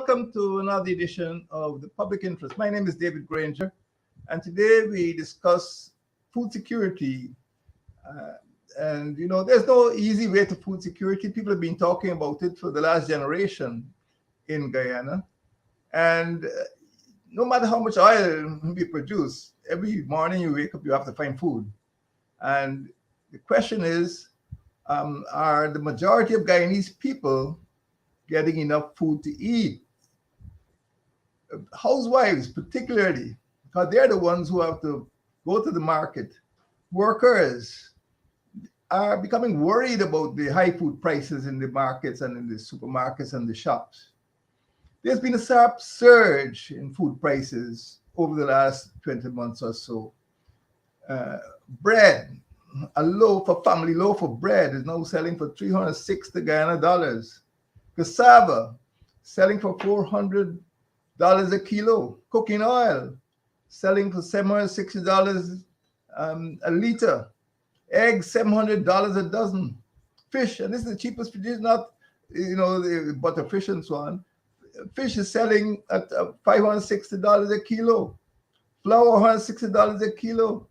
welcome to another edition of the Public Interest. My name is David Granger, and today we discuss food security. Uh, and there's no easy way to food security. People have been talking about it for the last generation in Guyana. And no matter how much oil we produce, every morning you wake up, you have to find food. And the question is, are the majority of Guyanese people getting enough food to eat? Housewives, particularly, because they're the ones who have to go to the market. Workers are becoming worried about the high food prices in the markets and in the supermarkets and the shops. There's been a sharp surge in food prices over the last 20 months or so. Bread, a family loaf of bread is now selling for 360 Guyana dollars. Cassava, selling for $400 a kilo. Cooking oil, selling for $760 a liter. Eggs, $700 a dozen. Fish, and this is the cheapest fish, this is not, the butterfish and so on. Fish is selling at $560 a kilo. Flour, $160 a kilo.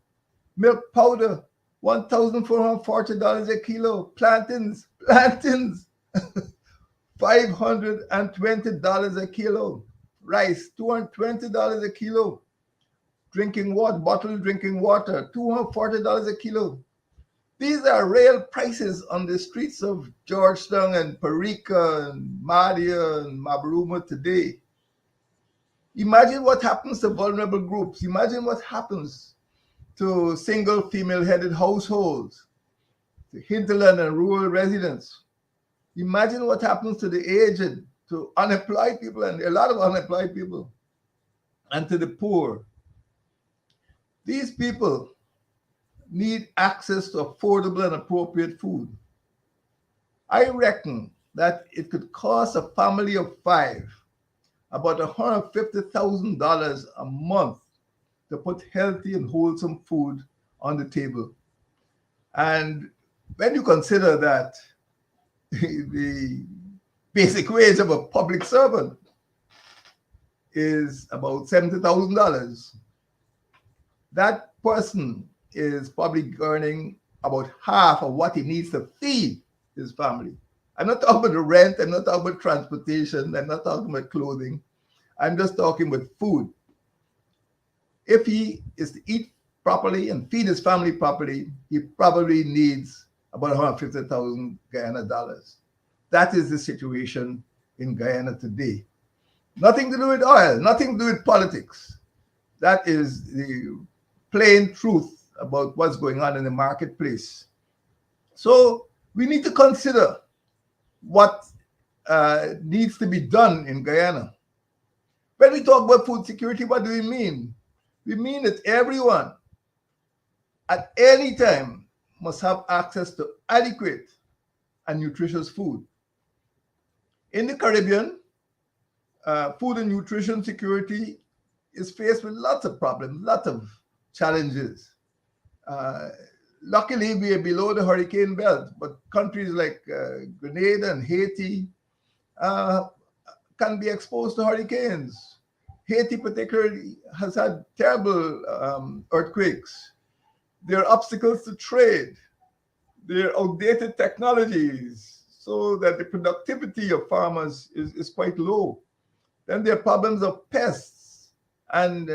Milk powder, $1,440 a kilo. Plantains, $520 a kilo. Rice, $220 a kilo. Bottled drinking water, $240 a kilo. These are real prices on the streets of Georgetown and Parika and Mahdia and Mabaruma today. Imagine what happens to vulnerable groups. Imagine what happens to single female-headed households, to hinterland and rural residents. Imagine what happens to the aged, to unemployed people, and a lot of unemployed people, and to the poor. These people need access to affordable and appropriate food. I reckon that it could cost a family of 5 about $150,000 a month to put healthy and wholesome food on the table. And when you consider that the basic wage of a public servant is about $70,000, that person is probably earning about half of what he needs to feed his family. I'm not talking about the rent, I'm not talking about transportation, I'm not talking about clothing. I'm just talking about food. If he is to eat properly and feed his family properly, he probably needs about 150,000 Guyana dollars. That is the situation in Guyana today. Nothing to do with oil, nothing to do with politics. That is the plain truth about what's going on in the marketplace. So we need to consider what needs to be done in Guyana. When we talk about food security, what do we mean? We mean that everyone at any time must have access to adequate and nutritious food. In the Caribbean, food and nutrition security is faced with lots of problems, lots of challenges. Luckily, we are below the hurricane belt, but countries like Grenada and Haiti can be exposed to hurricanes. Haiti particularly has had terrible earthquakes. There are obstacles to trade. There are outdated technologies, so that the productivity of farmers is quite low. Then there are problems of pests and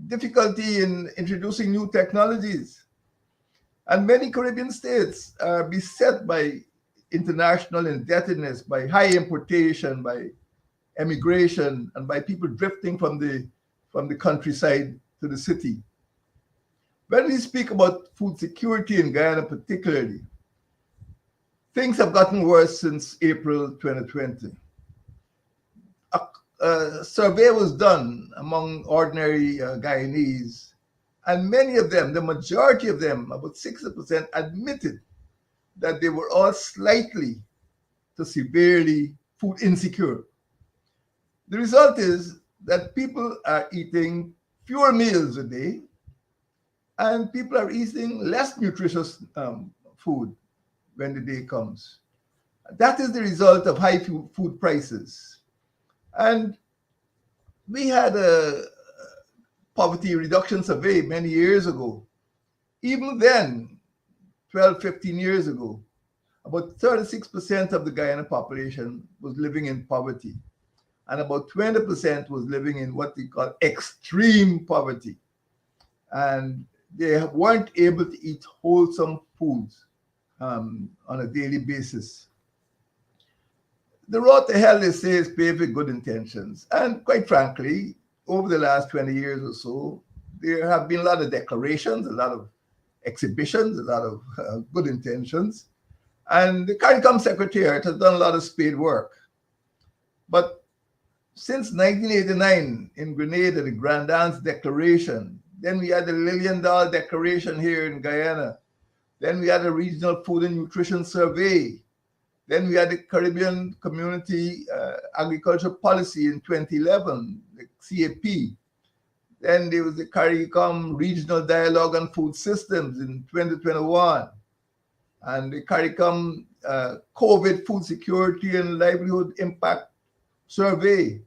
difficulty in introducing new technologies. And many Caribbean states are beset by international indebtedness, by high importation, by emigration, and by people drifting from the countryside to the city. When we speak about food security in Guyana particularly, things have gotten worse since April 2020. A survey was done among ordinary Guyanese, and many of them, the majority of them, about 60%, admitted that they were all slightly to severely food insecure. The result is that people are eating fewer meals a day, and people are eating less nutritious food when the day comes. That is the result of high food prices. And we had a poverty reduction survey many years ago. Even then, 12, 15 years ago, about 36% of the Guyana population was living in poverty, and about 20% was living in what they call extreme poverty. And they weren't able to eat wholesome foods on a daily basis. The road to hell, they say, is paved with good intentions. And quite frankly, over the last 20 years or so, there have been a lot of declarations, a lot of exhibitions, a lot of good intentions. And the CARICOM Secretariat has done a lot of spade work. But since 1989 in Grenada, the Grandance Declaration, then we had the Lillian Dahl Declaration here in Guyana, then we had a Regional Food and Nutrition Survey, then we had the Caribbean Community Agriculture Policy in 2011, the CAP. Then there was the CARICOM Regional Dialogue on Food Systems in 2021, and the CARICOM COVID Food Security and Livelihood Impact Survey.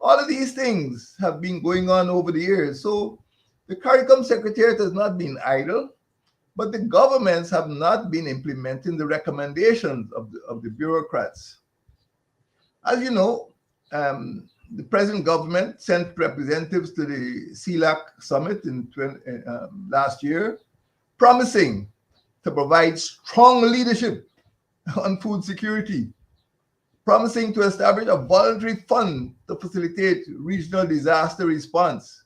All of these things have been going on over the years. So the CARICOM Secretariat has not been idle, but the governments have not been implementing the recommendations of the bureaucrats. As you know, the present government sent representatives to the CELAC summit in last year, promising to provide strong leadership on food security, promising to establish a voluntary fund to facilitate regional disaster response,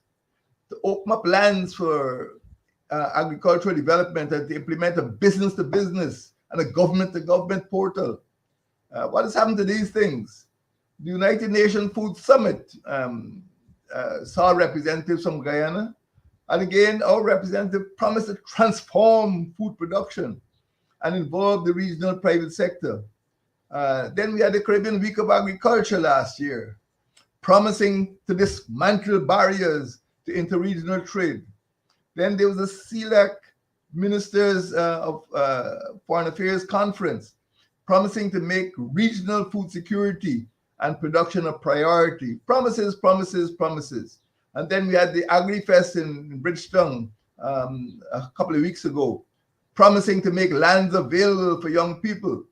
to open up lands for agricultural development, and to implement a business-to-business and a government-to-government portal. What has happened to these things? The United Nations Food Summit saw representatives from Guyana, and again, our representative promised to transform food production and involve the regional private sector. Then we had the Caribbean Week of Agriculture last year, promising to dismantle barriers to interregional trade. Then there was a CELAC Ministers of Foreign Affairs Conference, promising to make regional food security and production a priority. Promises, promises, promises. And then we had the AgriFest in Bridgetown a couple of weeks ago, promising to make lands available for young people.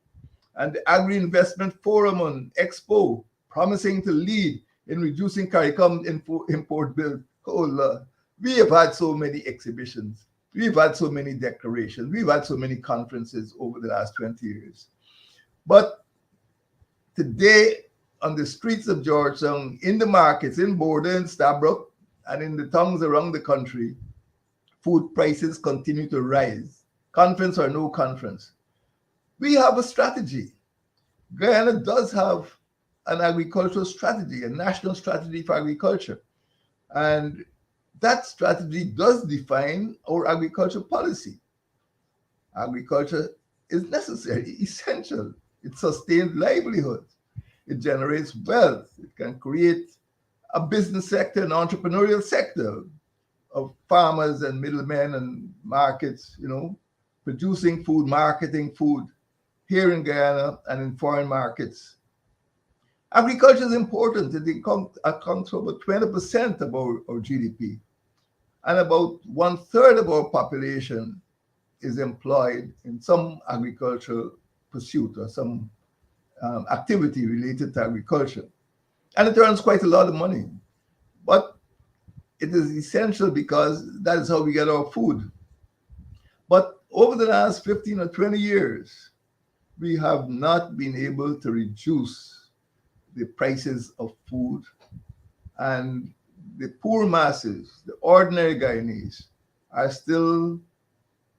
And the Agri-Investment Forum on Expo, promising to lead in reducing CARICOM import bills. Oh, Lord. We have had so many exhibitions. We've had so many declarations. We've had so many conferences over the last 20 years. But today, on the streets of Georgetown, in the markets, in Border and Stabroek, and in the towns around the country, food prices continue to rise. Conference or no conference. We have a strategy. Guyana does have an agricultural strategy, a national strategy for agriculture. And that strategy does define our agriculture policy. Agriculture is necessary, essential. It sustains livelihood. It generates wealth. It can create a business sector, an entrepreneurial sector of farmers and middlemen and markets, producing food, marketing food here in Guyana and in foreign markets. Agriculture is important. It accounts for about 20% of our GDP. And about 1/3 of our population is employed in some agricultural pursuit or some activity related to agriculture. And it earns quite a lot of money. But it is essential because that is how we get our food. But over the last 15 or 20 years, we have not been able to reduce the prices of food, and the poor masses, the ordinary Guyanese, are still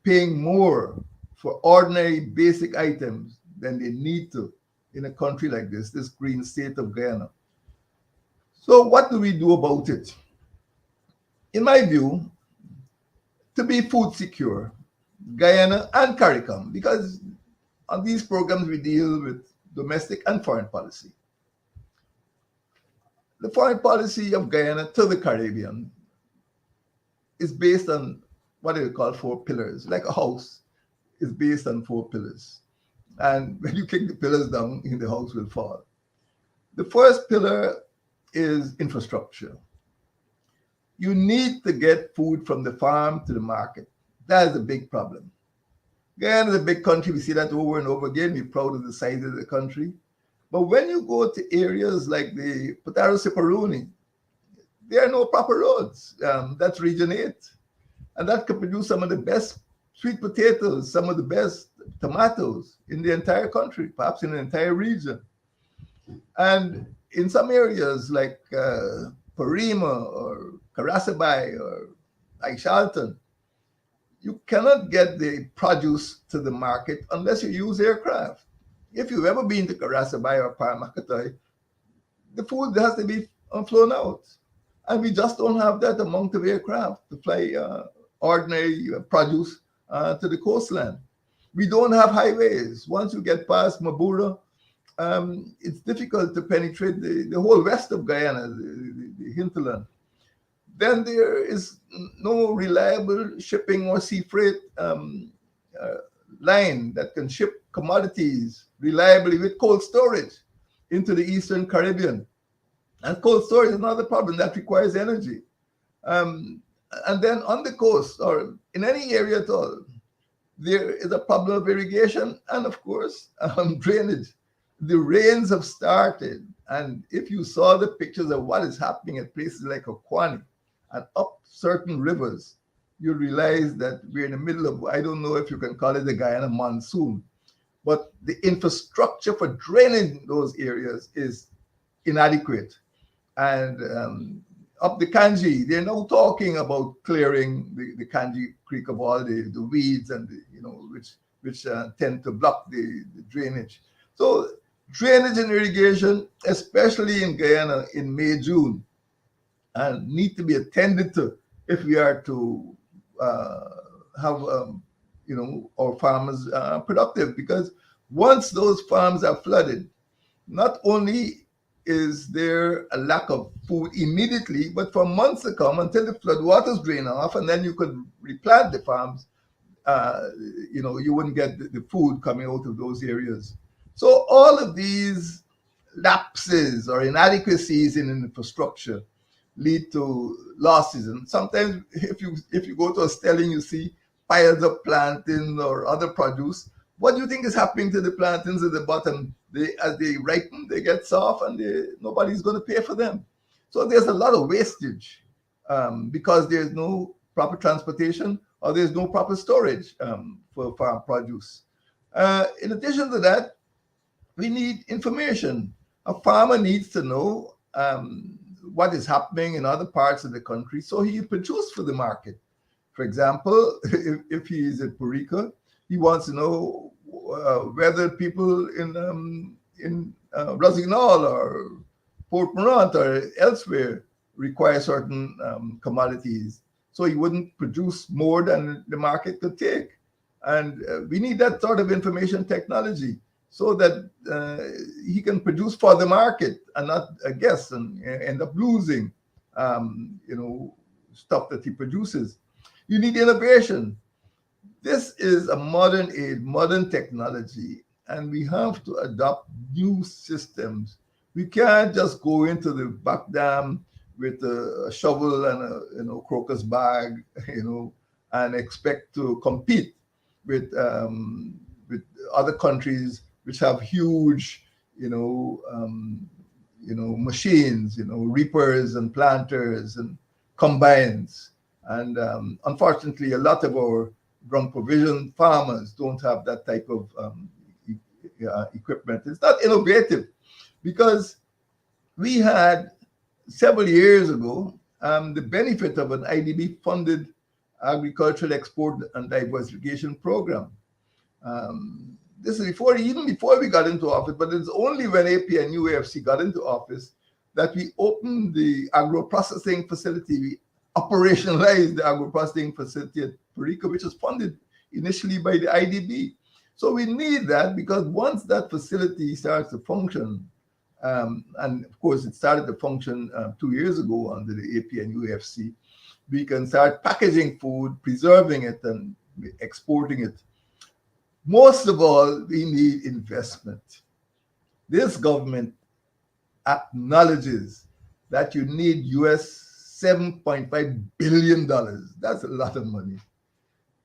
paying more for ordinary basic items than they need to in a country like this green state of Guyana. So what do we do about it? In my view, to be food secure, Guyana and CARICOM, because on these programs we deal with domestic and foreign policy. The foreign policy of Guyana to the Caribbean is based on what they call 4 pillars. Like a house is based on 4 pillars. And when you kick the pillars down, the house will fall. The first pillar is infrastructure. You need to get food from the farm to the market. That is a big problem. Guyana is a big country. We see that over and over again. We're proud of the size of the country. But when you go to areas like the Potaro Siparuni, there are no proper roads. That's Region 8. And that could produce some of the best sweet potatoes, some of the best tomatoes in the entire country, perhaps in the entire region. And in some areas like Parima or Karasabai or like Charlton, you cannot get the produce to the market unless you use aircraft. If you've ever been to Karasabai or Paramakatay, the food has to be flown out. And we just don't have that amount of aircraft to fly ordinary produce to the coastline. We don't have highways. Once you get past Mabura, it's difficult to penetrate the whole west of Guyana, the hinterland. Then there is no reliable shipping or sea freight line that can ship commodities reliably with cold storage into the Eastern Caribbean. And cold storage is another problem that requires energy. And then on the coast or in any area at all, there is a problem of irrigation and, of course, drainage. The rains have started. And if you saw the pictures of what is happening at places like Okwani and up certain rivers, you realize that we're in the middle of, I don't know if you can call it the Guyana monsoon, but the infrastructure for draining those areas is inadequate. And up the Kanji, they're now talking about clearing the Kanji Creek of all the weeds and which tend to block the drainage. So drainage and irrigation, especially in Guyana in May, June, need to be attended to if we are to have our farmers productive. Because once those farms are flooded, not only is there a lack of food immediately, but for months to come until the flood waters drain off, and then you could replant the farms. You wouldn't get the food coming out of those areas. So all of these lapses or inadequacies in infrastructure lead to losses. And sometimes if you go to a stelling, you see piles of plantain or other produce. What do you think is happening to the plantains at the bottom? As they ripen, they get soft, and nobody's going to pay for them. So there's a lot of wastage because there's no proper transportation or there's no proper storage for farm produce. In addition to that, we need information. A farmer needs to know what is happening in other parts of the country so he produces for the market. For example, if he is at Purika, he wants to know whether people in Rossignol or Port Morant or elsewhere require certain commodities. So he wouldn't produce more than the market could take. And we need that sort of information technology so that he can produce for the market and not guess and end up losing, stuff that he produces. You need innovation. This is a modern age, modern technology, and we have to adopt new systems. We can't just go into the back dam with a shovel and a crocus bag, and expect to compete with other countries which have huge, machines, reapers and planters and combines. And unfortunately, a lot of our ground provision farmers don't have that type of equipment. It's not innovative because we had several years ago the benefit of an IDB-funded agricultural export and diversification program. This is even before we got into office, but it's only when AP and UAFC got into office that we opened the agro-processing facility. We operationalized the agro-processing facility at Purika, which was funded initially by the IDB. So we need that because once that facility starts to function, and of course it started to function 2 years ago under the AP and UAFC, we can start packaging food, preserving it, and exporting it. Most of all, we need investment. This government acknowledges that you need US $7.5 billion. That's a lot of money.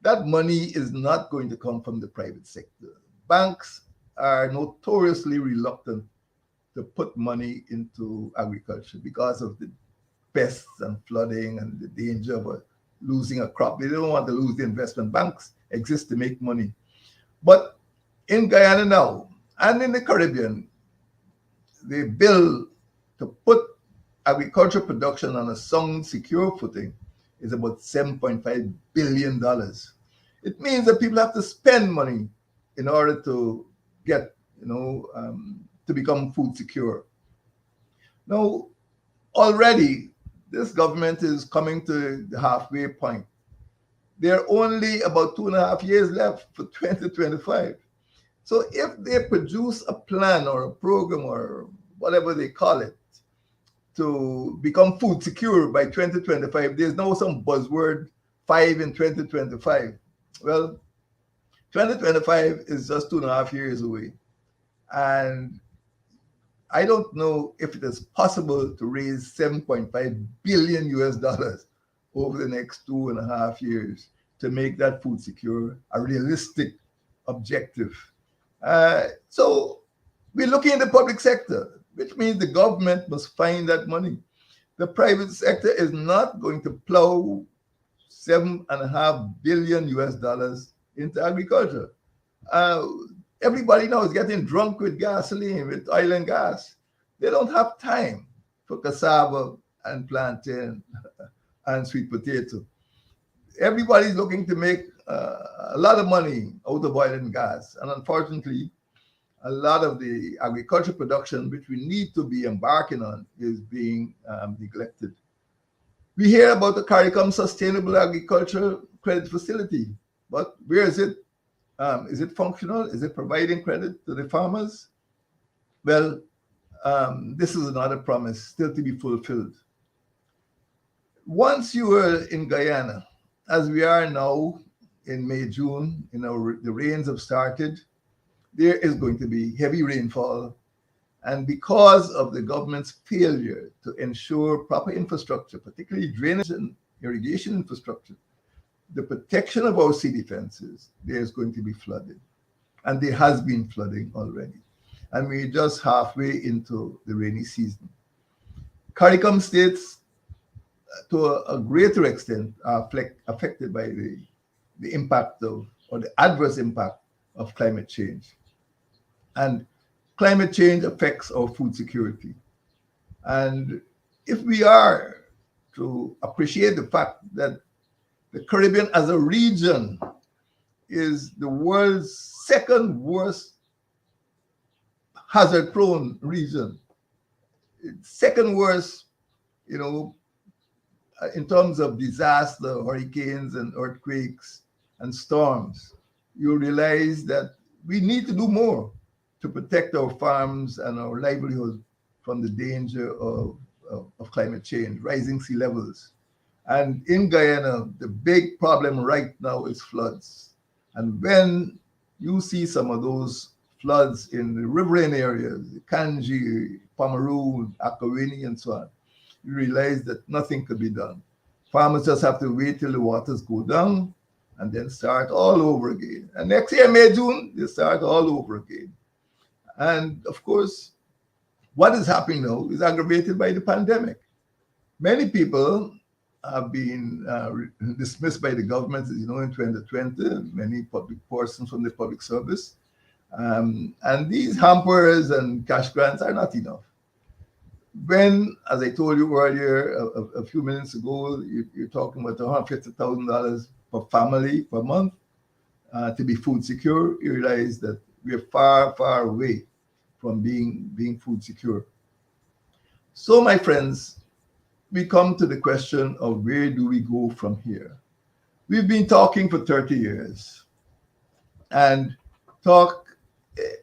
That money is not going to come from the private sector. Banks are notoriously reluctant to put money into agriculture because of the pests and flooding and the danger of losing a crop. They don't want to lose the investment. Banks exist to make money. But in Guyana now and in the Caribbean, the bill to put agriculture production on a sound, secure footing is about $7.5 billion. It means that people have to spend money in order to get, to become food secure. Now, already, this government is coming to the halfway point. There are only about 2.5 years left for 2025. So if they produce a plan or a program or whatever they call it to become food secure by 2025, there's now some buzzword 5 in 2025. Well, 2025 is just 2.5 years away. And I don't know if it is possible to raise 7.5 billion US dollars over the next 2.5 years to make that food secure a realistic objective. So we're looking at the public sector, which means the government must find that money. The private sector is not going to plow 7.5 billion US dollars into agriculture. Uh, Everybody now is getting drunk with gasoline, with oil and gas. They don't have time for cassava and plantain and sweet potato. Everybody's looking to make a lot of money out of oil and gas. And unfortunately, a lot of the agriculture production, which we need to be embarking on, is being neglected. We hear about the CARICOM Sustainable Agriculture Credit Facility, but where is it? Is it functional? Is it providing credit to the farmers? Well, this is another promise still to be fulfilled. Once you are in Guyana, as we are now in May, June, the rains have started, there is going to be heavy rainfall. And because of the government's failure to ensure proper infrastructure, particularly drainage and irrigation infrastructure, the protection of our sea defenses, there's going to be flooding. And there has been flooding already. And we're just halfway into the rainy season. CARICOM states, to a greater extent, are affected by the impact of, or the adverse impact of climate change. And climate change affects our food security. And if we are to appreciate the fact that the Caribbean as a region is the world's second worst hazard prone region. It's second worst, in terms of disaster, hurricanes and earthquakes and storms. You realize that we need to do more to protect our farms and our livelihood from the danger of climate change, rising sea levels. And in Guyana, the big problem right now is floods. And when you see some of those floods in the riverine areas, Kanji, Pomeroon, Akawini, and so on, you realize that nothing could be done. Farmers just have to wait till the waters go down and then start all over again. And next year, May, June, they start all over again. And of course, what is happening now is aggravated by the pandemic. Many people have been dismissed by the government, in 2020, many public persons from the public service. And these hampers and cash grants are not enough. When, as I told you earlier, a few minutes ago, you're talking about $150,000 per family per month to be food secure, you realize that we're far, far away from being food secure. So, my friends, we come to the question of where do we go from here? We've been talking for 30 years and talk,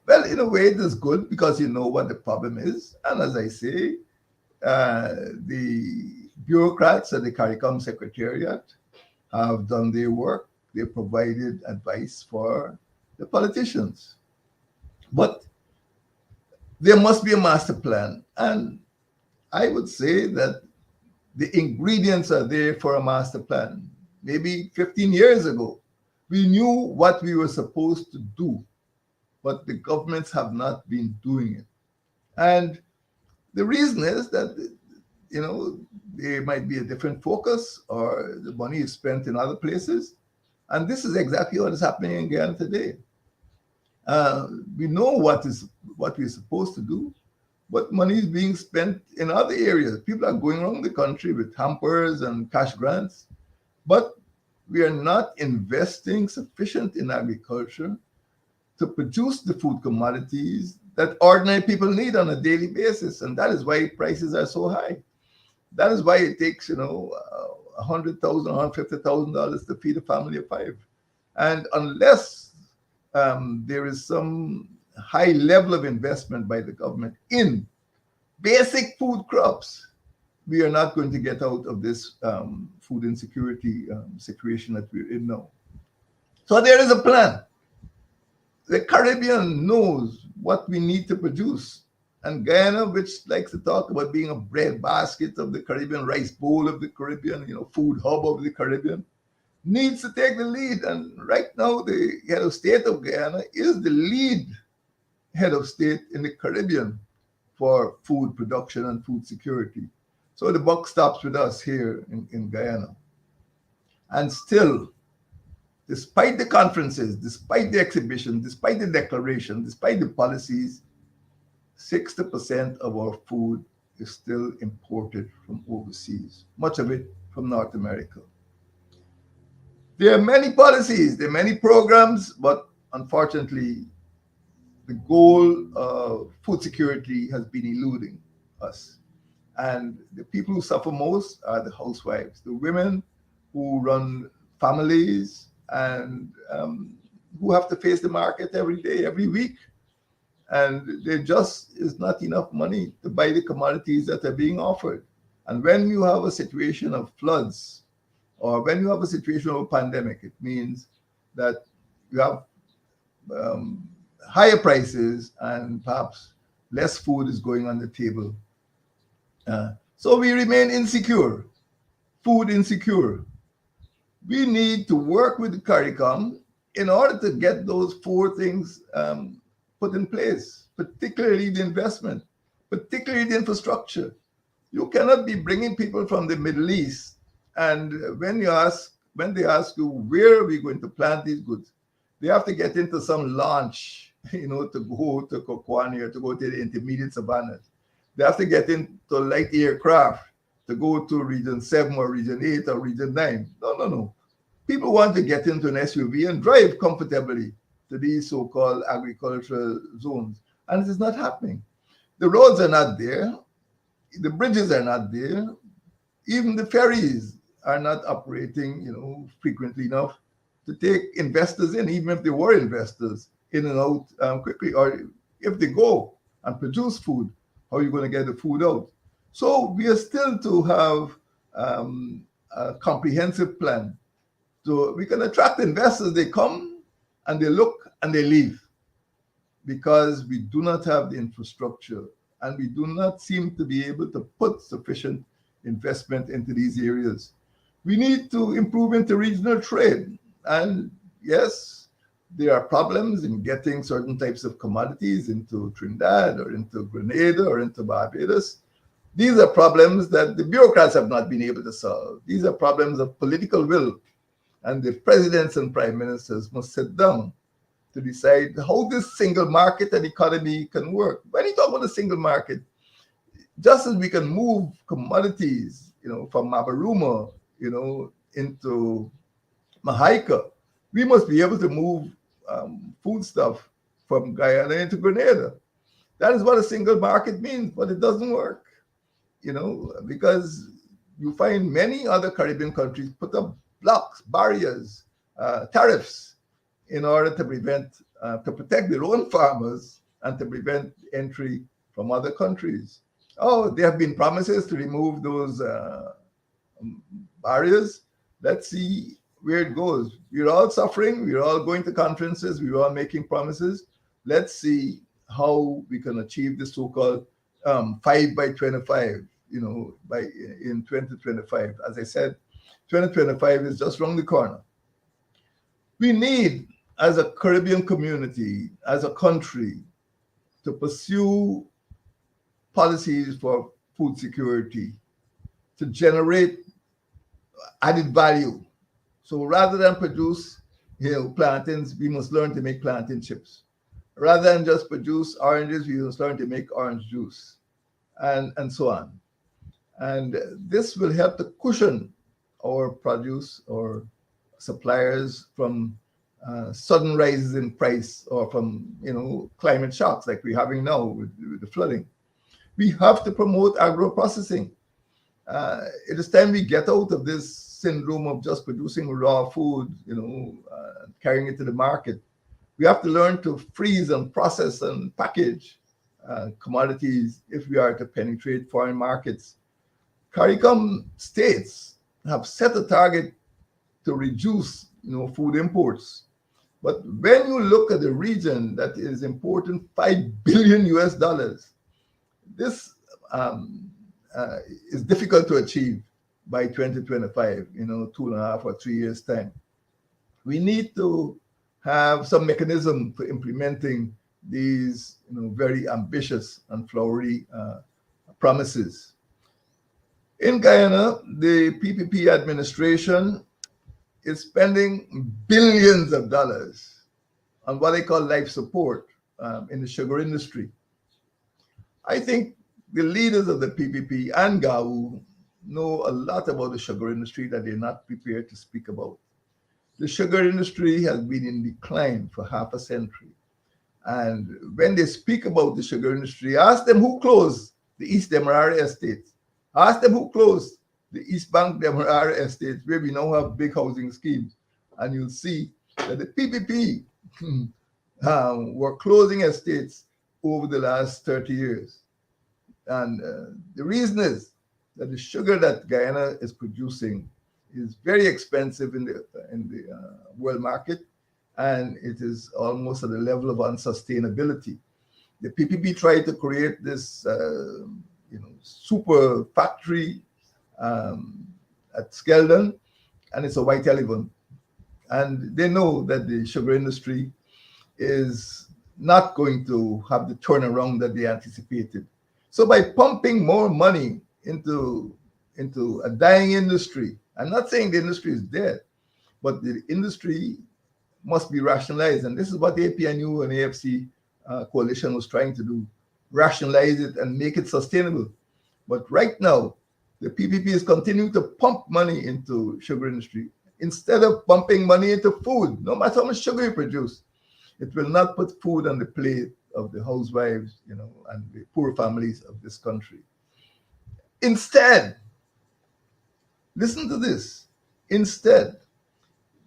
well, in a way that's good because you know what the problem is. And as I say, the bureaucrats at the CARICOM Secretariat have done their work. They provided advice for the politicians. But there must be a master plan. And I would say that the ingredients are there for a master plan. Maybe 15 years ago, we knew what we were supposed to do, but the governments have not been doing it. And the reason is that, you know, there might be a different focus or the money is spent in other places. And this is exactly what is happening in Ghana today. We know what we're supposed to do, but money is being spent in other areas. People are going around the country with hampers and cash grants, but we are not investing sufficient in agriculture to produce the food commodities that ordinary people need on a daily basis, and that is why prices are so high. That is why it takes, $100,000, $150,000 to feed a family of five, and unless there is some high level of investment by the government in basic food crops, we are not going to get out of this food insecurity situation that we're in now. So there is a plan. The Caribbean knows what we need to produce. And Guyana, which likes to talk about being a bread basket of the Caribbean, rice bowl of the Caribbean, food hub of the Caribbean, needs to take the lead. And right now, the head of state of Guyana is the lead head of state in the Caribbean for food production and food security. So the buck stops with us here in Guyana. And still, despite the conferences, despite the exhibition, despite the declaration, despite the policies, 60% of our food is still imported from overseas, much of it from North America. There are many policies, there are many programs, but unfortunately, the goal of food security has been eluding us. And the people who suffer most are the housewives, the women who run families and who have to face the market every day, every week. And there just is not enough money to buy the commodities that are being offered. And when you have a situation of floods or when you have a situation of a pandemic, it means that you have higher prices and perhaps less food is going on the table. So we remain insecure, food insecure. We need to work with the CARICOM in order to get those four things put in place, particularly the investment, particularly the infrastructure. You cannot be bringing people from the Middle East, and when they ask you where are we going to plant these goods, they have to get into some launch, to go to Kokwani or to go to the intermediate savannas. They have to get into light aircraft to go to Region 7 or Region 8 or Region 9. No. People want to get into an SUV and drive comfortably to these so-called agricultural zones. And it is not happening. The roads are not there. The bridges are not there. Even the ferries are not operating, frequently enough to take investors in, even if they were investors, in and out quickly. Or if they go and produce food, how are you going to get the food out? So we are still to have a comprehensive plan. So we can attract investors. They come and they look and they leave because we do not have the infrastructure and we do not seem to be able to put sufficient investment into these areas. We need to improve interregional trade. And yes, there are problems in getting certain types of commodities into Trinidad or into Grenada or into Barbados. These are problems that the bureaucrats have not been able to solve. These are problems of political will. And the presidents and prime ministers must sit down to decide how this single market and economy can work. When you talk about the single market, just as we can move commodities, from Mabaruma, into Mahaika, we must be able to move foodstuff from Guyana into Grenada. That is what a single market means, but it doesn't work, because you find many other Caribbean countries put up blocks, barriers, tariffs in order to protect their own farmers and to prevent entry from other countries. Oh, there have been promises to remove those barriers. Let's see where it goes. We're all suffering. We're all going to conferences. We're all making promises. Let's see how we can achieve the so-called 5 by 25. by in 2025. As I said, 2025 is just around the corner. We need, as a Caribbean community, as a country, to pursue policies for food security, to generate added value. So rather than produce, plantains, we must learn to make plantain chips. Rather than just produce oranges, we must learn to make orange juice, and so on. And this will help to cushion our produce or suppliers from sudden rises in price, or from climate shocks like we're having now with the flooding. We have to promote agro processing. It is time we get out of this syndrome of just producing raw food, carrying it to the market. We have to learn to freeze and process and package commodities if we are to penetrate foreign markets. CARICOM states have set a target to reduce, food imports. But when you look at the region that is importing $5 billion US, this is difficult to achieve by 2025, 2.5 or 3 years time. We need to have some mechanism for implementing these, very ambitious and flowery promises. In Guyana, the PPP administration is spending billions of dollars on what they call life support in the sugar industry. I think the leaders of the PPP and GAU know a lot about the sugar industry that they're not prepared to speak about. The sugar industry has been in decline for half a century. And when they speak about the sugar industry, ask them who closed the East Demerara estates. Ask them who closed the East Bank Demerara estates, where we now have big housing schemes. And you'll see that the PPP were closing estates over the last 30 years. And the reason is that the sugar that Guyana is producing is very expensive in the world market, and it is almost at the level of unsustainability. The PPP tried to create this, super factory at Skeldon, and it's a white elephant. And they know that the sugar industry is not going to have the turnaround that they anticipated. So by pumping more money into a dying industry, I'm not saying the industry is dead, but the industry must be rationalized. And this is what the APNU and AFC coalition was trying to do, rationalize it and make it sustainable. But right now, the PPP is continuing to pump money into sugar industry instead of pumping money into food. No matter how much sugar you produce, it will not put food on the plate of the housewives, and the poor families of this country. Instead, listen to this. Instead,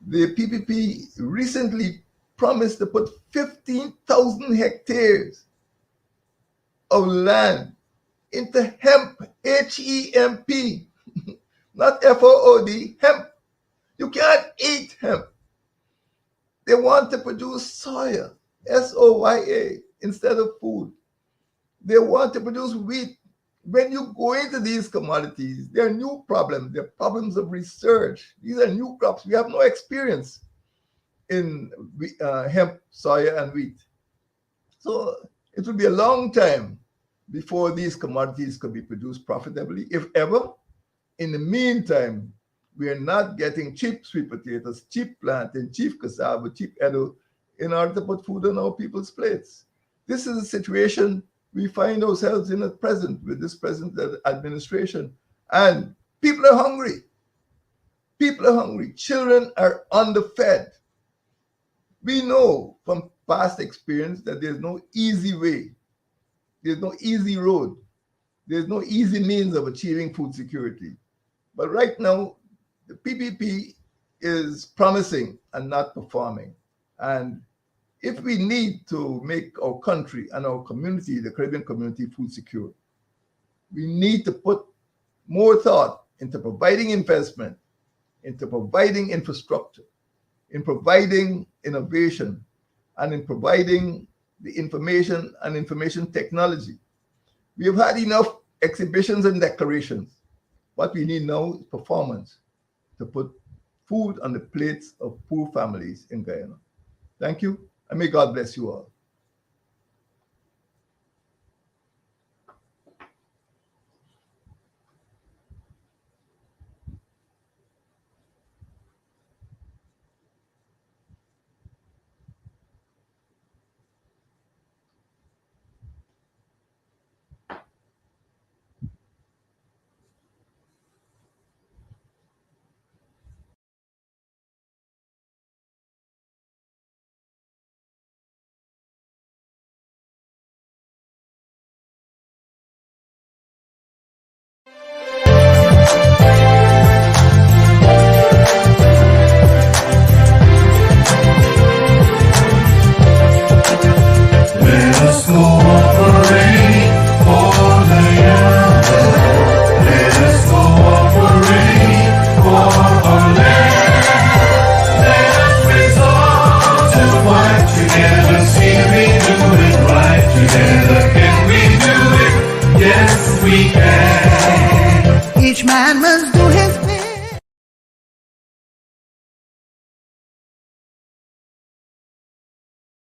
the PPP recently promised to put 15,000 hectares of land into hemp, H-E-M-P, not F-O-O-D, hemp. You can't eat hemp. They want to produce soya, S-O-Y-A, instead of food. They want to produce wheat. When you go into these commodities, there are new problems. There are problems of research. These are new crops. We have no experience in hemp, soya, and wheat. So it will be a long time before these commodities could be produced profitably, if ever. In the meantime, we are not getting cheap sweet potatoes, cheap plantain, cheap cassava, cheap edo in order to put food on our people's plates. This is a situation we find ourselves in at present with this present administration. And people are hungry. People are hungry. Children are underfed. We know from past experience that there's no easy way. There's no easy road. There's no easy means of achieving food security. But right now, the PPP is promising and not performing. And if we need to make our country and our community, the Caribbean community, food secure, we need to put more thought into providing investment, into providing infrastructure, in providing innovation, and in providing the information and information technology. We have had enough exhibitions and declarations. What we need now is performance to put food on the plates of poor families in Guyana. Thank you, and may God bless you all.